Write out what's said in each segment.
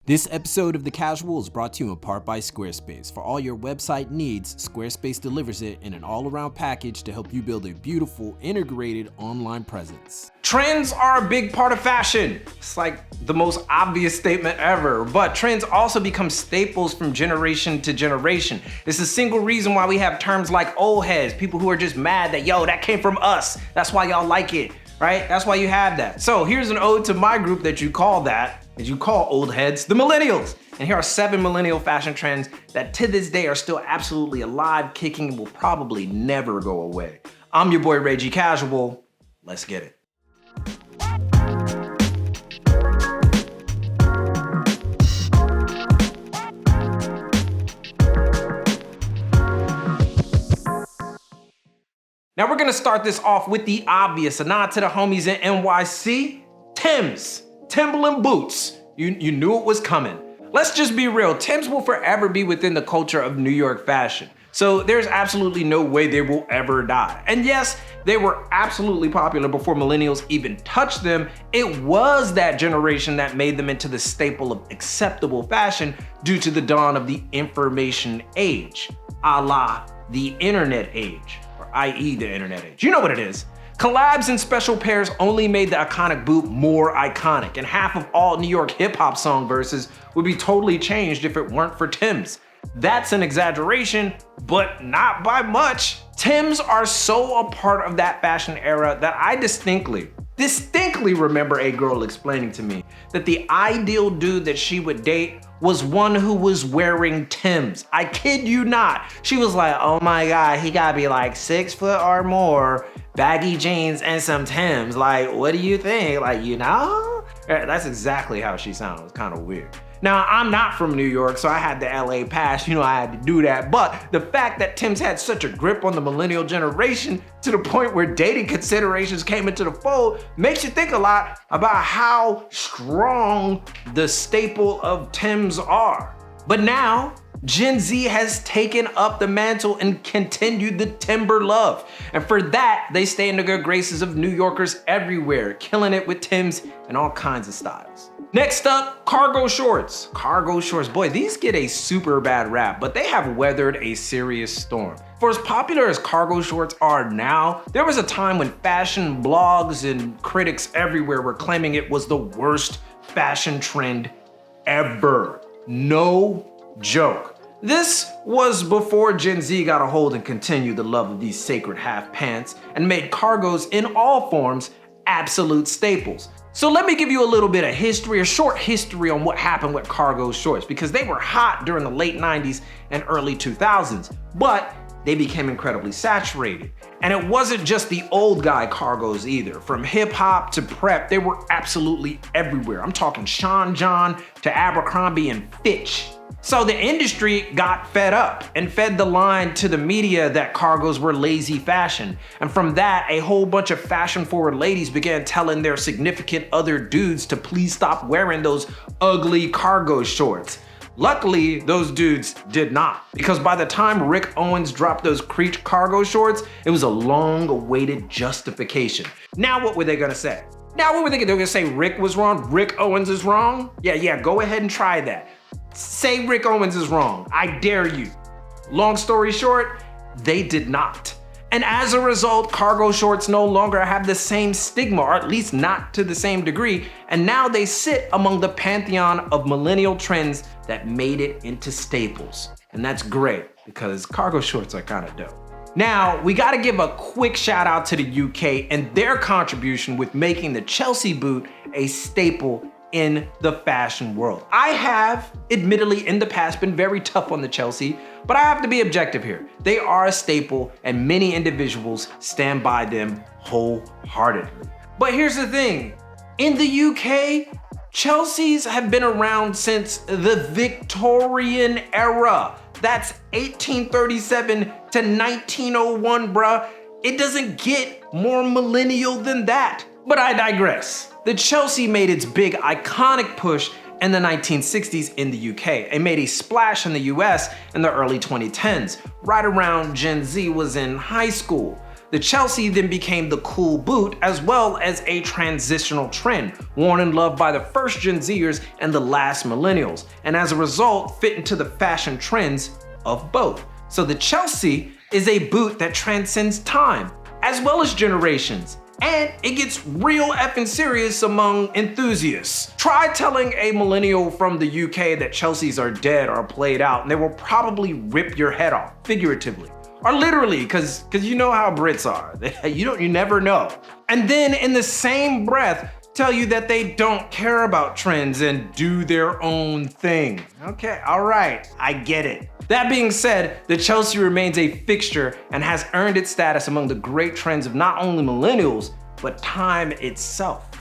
This episode of The Casual is brought to you in part by Squarespace. For all your website needs, Squarespace delivers it in an all-around package to help you build a beautiful, integrated online presence. Trends are a big part of fashion. It's like the most obvious statement ever, but trends also become staples from generation to generation. It's the single reason why we have terms like old heads, people who are just mad that, yo, that came from us. That's why y'all like it, right? That's why you have that. So here's an ode to my group that you call old heads, the Millennials. And here are 7 millennial fashion trends that to this day are still absolutely alive, kicking, and will probably never go away. I'm your boy Reggie Casual. Let's get it. Now we're gonna start this off with the obvious, a nod to the homies in NYC, Timbs. Timberland boots. You knew it was coming. Let's just be real, Timbs will forever be within the culture of New York fashion. So there's absolutely no way they will ever die. And yes, they were absolutely popular before millennials even touched them. It was that generation that made them into the staple of acceptable fashion due to the dawn of the information age, a la the internet age, or i.e. the internet age. You know what it is. Collabs and special pairs only made the iconic boot more iconic, and half of all New York hip-hop song verses would be totally changed if it weren't for Timbs. That's an exaggeration, but not by much. Timbs are so a part of that fashion era that I distinctly remember a girl explaining to me that the ideal dude that she would date was one who was wearing Timbs. I kid you not. She was like, oh my God, he gotta be like 6 foot or more, baggy jeans and some Timbs. Like, what do you think? Like, you know? That's exactly how she sounded. It was kind of weird. Now, I'm not from New York, so I had the LA pass, I had to do that. But the fact that Timbs had such a grip on the millennial generation to the point where dating considerations came into the fold makes you think a lot about how strong the staple of Timbs are. But now, Gen Z has taken up the mantle and continued the Timber love. And for that, they stay in the good graces of New Yorkers everywhere, killing it with Timbs and all kinds of styles. Next up, cargo shorts. Cargo shorts, boy, these get a super bad rap, but they have weathered a serious storm. For as popular as cargo shorts are now, there was a time when fashion blogs and critics everywhere were claiming it was the worst fashion trend ever. No joke. This was before Gen Z got a hold and continued the love of these sacred half pants and made cargos in all forms absolute staples. So let me give you a little bit of history, a short history on what happened with cargo shorts, because they were hot during the late 90s and early 2000s, but they became incredibly saturated. And it wasn't just the old guy cargos either. From hip hop to prep, they were absolutely everywhere. I'm talking Sean John to Abercrombie and Fitch. So the industry got fed up and fed the line to the media that cargos were lazy fashion. And from that, a whole bunch of fashion-forward ladies began telling their significant other dudes to please stop wearing those ugly cargo shorts. Luckily, those dudes did not, because by the time Rick Owens dropped those Creech cargo shorts, it was a long-awaited justification. Now what were they gonna say? Now what were they gonna say? Rick was wrong? Rick Owens is wrong? Yeah, go ahead and try that. Say Rick Owens is wrong. I dare you. Long story short, they did not. And as a result, cargo shorts no longer have the same stigma, or at least not to the same degree, and now they sit among the pantheon of millennial trends that made it into staples. And that's great, because cargo shorts are kind of dope. Now, we gotta give a quick shout out to the UK and their contribution with making the Chelsea boot a staple in the fashion world. I have, admittedly, in the past been very tough on the Chelsea, but I have to be objective here. They are a staple and many individuals stand by them wholeheartedly. But here's the thing, in the UK, Chelseas have been around since the Victorian era. That's 1837 to 1901, bruh. It doesn't get more millennial than that. But I digress. The Chelsea made its big iconic push in the 1960s in the UK and made a splash in the US in the early 2010s, right around Gen Z was in high school. The Chelsea then became the cool boot as well as a transitional trend, worn and loved by the first Gen Zers and the last millennials, and as a result fit into the fashion trends of both. So the Chelsea is a boot that transcends time as well as generations, and it gets real effing serious among enthusiasts. Try telling a millennial from the UK that Chelseas are dead or played out, and they will probably rip your head off, figuratively. Or literally, cause you know how Brits are. You never know. And then in the same breath, tell you that they don't care about trends and do their own thing. Okay, all right, I get it. That being said, the Chelsea remains a fixture and has earned its status among the great trends of not only millennials, but time itself.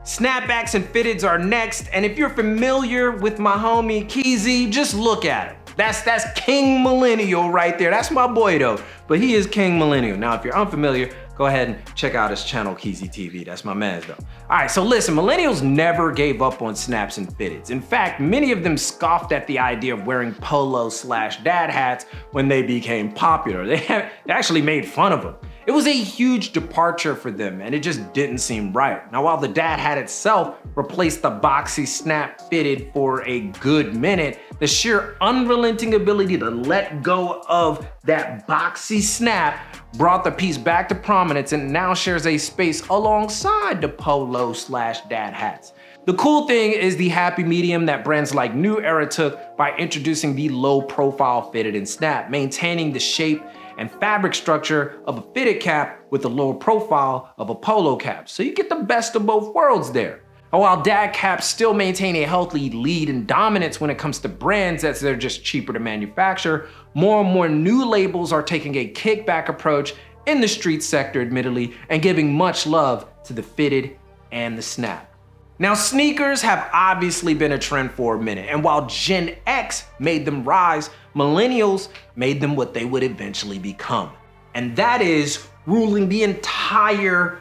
Snapbacks and fitteds are next, and if you're familiar with my homie Keezy, just look at him. That's King Millennial right there. That's my boy though, but he is King Millennial. Now, if you're unfamiliar, go ahead and check out his channel, Keezy TV. That's my man's though. All right, so listen, millennials never gave up on snaps and fitteds. In fact, many of them scoffed at the idea of wearing polo/dad hats when they became popular. They actually made fun of them. It was a huge departure for them, and it just didn't seem right. Now, while the dad hat itself replaced the boxy snap fitted for a good minute, the sheer unrelenting ability to let go of that boxy snap brought the piece back to prominence and now shares a space alongside the polo/dad hats. The cool thing is the happy medium that brands like New Era took by introducing the low profile fitted and snap, maintaining the shape and fabric structure of a fitted cap with the lower profile of a polo cap. So you get the best of both worlds there. And while dad caps still maintain a healthy lead and dominance when it comes to brands as they're just cheaper to manufacture, more and more new labels are taking a kickback approach in the street sector, admittedly, and giving much love to the fitted and the snap. Now, sneakers have obviously been a trend for a minute, and while Gen X made them rise, millennials made them what they would eventually become. And that is ruling the entire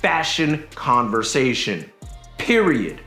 fashion conversation. Period.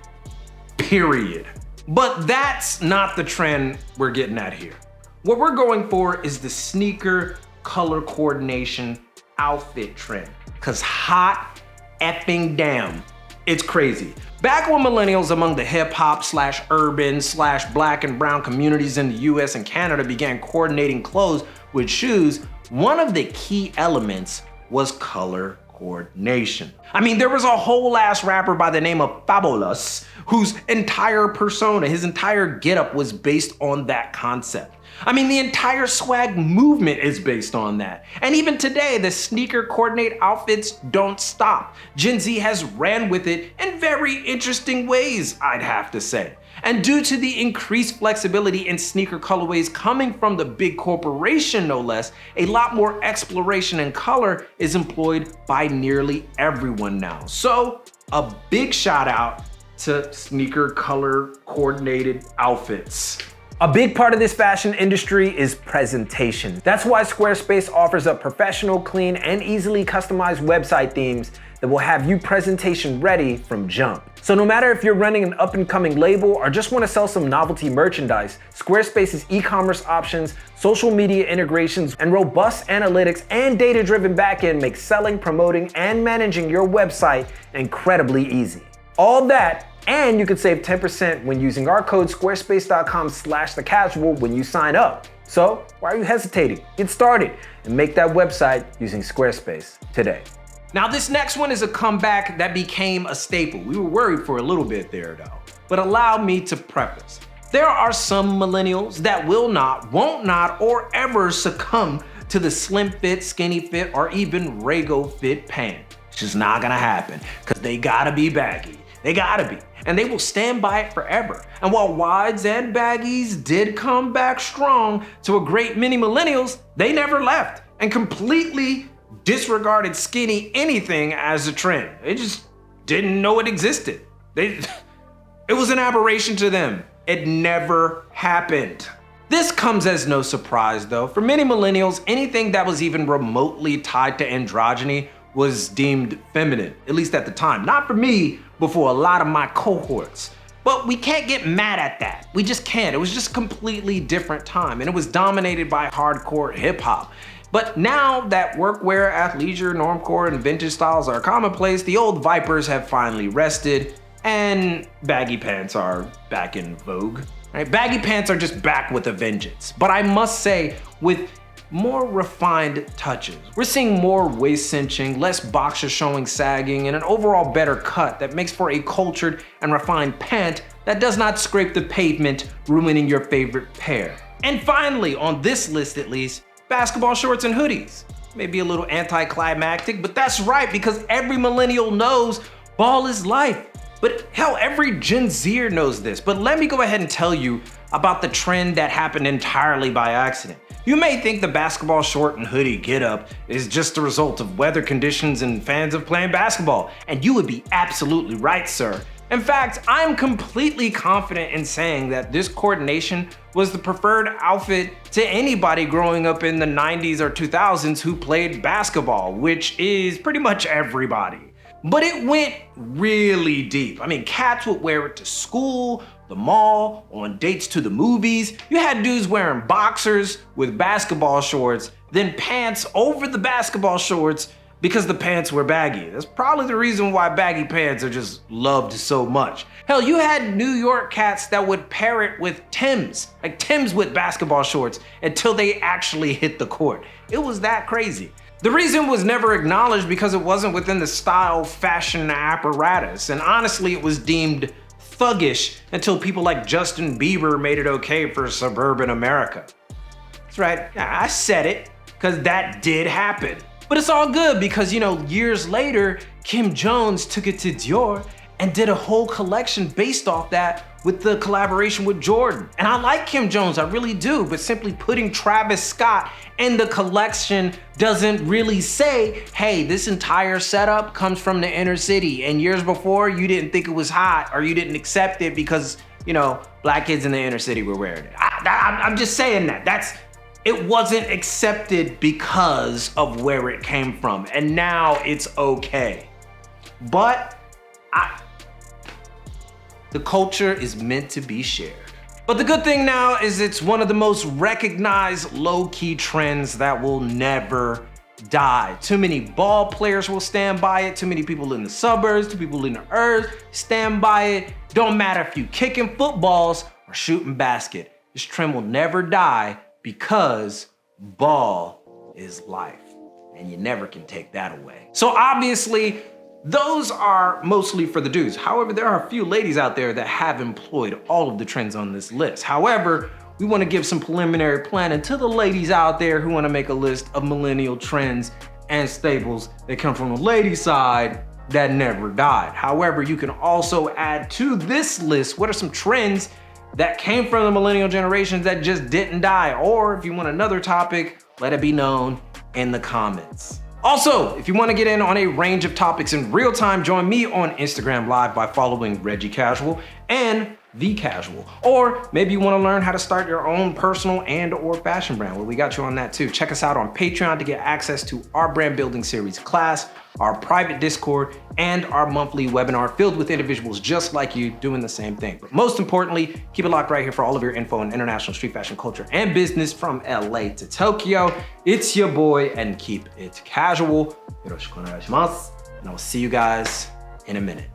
But that's not the trend we're getting at here. What we're going for is the sneaker color coordination outfit trend. Cause hot effing damn, it's crazy. Back when millennials among the hip hop / urban / black and brown communities in the US and Canada began coordinating clothes with shoes, one of the key elements was color coordination. I mean, there was a whole ass rapper by the name of Fabulous whose entire persona, his entire getup was based on that concept. I mean, the entire swag movement is based on that. And even today, the sneaker coordinate outfits don't stop. Gen Z has ran with it in very interesting ways, I'd have to say. And due to the increased flexibility in sneaker colorways coming from the big corporation, no less, a lot more exploration in color is employed by nearly everyone now. So a big shout out to sneaker color coordinated outfits. A big part of this fashion industry is presentation. That's why Squarespace offers up professional, clean, and easily customized website themes that will have you presentation ready from jump. So no matter if you're running an up-and-coming label or just want to sell some novelty merchandise, Squarespace's e-commerce options, social media integrations, and robust analytics and data-driven backend make selling, promoting, and managing your website incredibly easy. All that, and you can save 10% when using our code squarespace.com/thecasual when you sign up. So why are you hesitating? Get started and make that website using Squarespace today. Now, this next one is a comeback that became a staple. We were worried for a little bit there though, but allow me to preface. There are some millennials that will not, won't not, or ever succumb to the slim fit, skinny fit, or even Rego fit pant. It's just not gonna happen because they gotta be baggy. They gotta be, and they will stand by it forever. And while wides and baggies did come back strong to a great many millennials, they never left and completely disregarded skinny anything as a trend. They just didn't know it existed. It was an aberration to them. It never happened. This comes as no surprise though. For many millennials, anything that was even remotely tied to androgyny was deemed feminine, at least at the time. Not for me, but for a lot of my cohorts. But we can't get mad at that. We just can't. It was just a completely different time, and it was dominated by hardcore hip hop. But now that workwear, athleisure, normcore, and vintage styles are commonplace, the old vipers have finally rested, and baggy pants are back in vogue. Right? Baggy pants are just back with a vengeance. But I must say, with more refined touches. We're seeing more waist cinching, less boxers showing sagging, and an overall better cut that makes for a cultured and refined pant that does not scrape the pavement, ruining your favorite pair. And finally, on this list at least, basketball shorts and hoodies. Maybe a little anticlimactic, but that's right, because every millennial knows ball is life. But hell, every Gen Zer knows this. But let me go ahead and tell you about the trend that happened entirely by accident. You may think the basketball short and hoodie getup is just the result of weather conditions and fans of playing basketball, and you would be absolutely right, sir. In fact, I'm completely confident in saying that this coordination was the preferred outfit to anybody growing up in the 90s or 2000s who played basketball, which is pretty much everybody. But it went really deep. I mean, cats would wear it to school, the mall, on dates to the movies. You had dudes wearing boxers with basketball shorts, then pants over the basketball shorts because the pants were baggy. That's probably the reason why baggy pants are just loved so much. Hell, you had New York cats that would pair it with Timbs, like Timbs with basketball shorts, until they actually hit the court. It was that crazy. The reason was never acknowledged because it wasn't within the style, fashion apparatus, and honestly it was deemed thuggish until people like Justin Bieber made it okay for suburban America. That's right, I said it, because that did happen. But it's all good because, you know, years later, Kim Jones took it to Dior and did a whole collection based off that with the collaboration with Jordan. And I like Kim Jones, I really do, but simply putting Travis Scott in the collection doesn't really say, hey, this entire setup comes from the inner city, and years before you didn't think it was hot or you didn't accept it because, you know, black kids in the inner city were wearing it. I'm just saying that. It wasn't accepted because of where it came from, and now it's okay. But the culture is meant to be shared. But the good thing now is it's one of the most recognized low-key trends that will never die. Too many ball players will stand by it. Too many people in the suburbs, too people in the earth stand by it. Don't matter if you kicking footballs or shooting basket. This trend will never die because ball is life, and you never can take that away. So obviously, those are mostly for the dudes. However, there are a few ladies out there that have employed all of the trends on this list. However, we want to give some preliminary planning to the ladies out there who want to make a list of millennial trends and staples that come from the lady side that never died. However, you can also add to this list what are some trends that came from the millennial generations that just didn't die. Or if you want another topic, let it be known in the comments. Also, if you want to get in on a range of topics in real time, join me on Instagram Live by following Reggie Casual and THECASUAL. Or maybe you want to learn how to start your own personal and or fashion brand. Well, we got you on that too. Check us out on Patreon to get access to our brand building series class, our private Discord, and our monthly webinar filled with individuals just like you doing the same thing. But most importantly, keep it locked right here for all of your info on international street fashion culture and business from LA to Tokyo. It's your boy, and keep it casual. Yoroshiku onegai shimasu. And I will see you guys in a minute.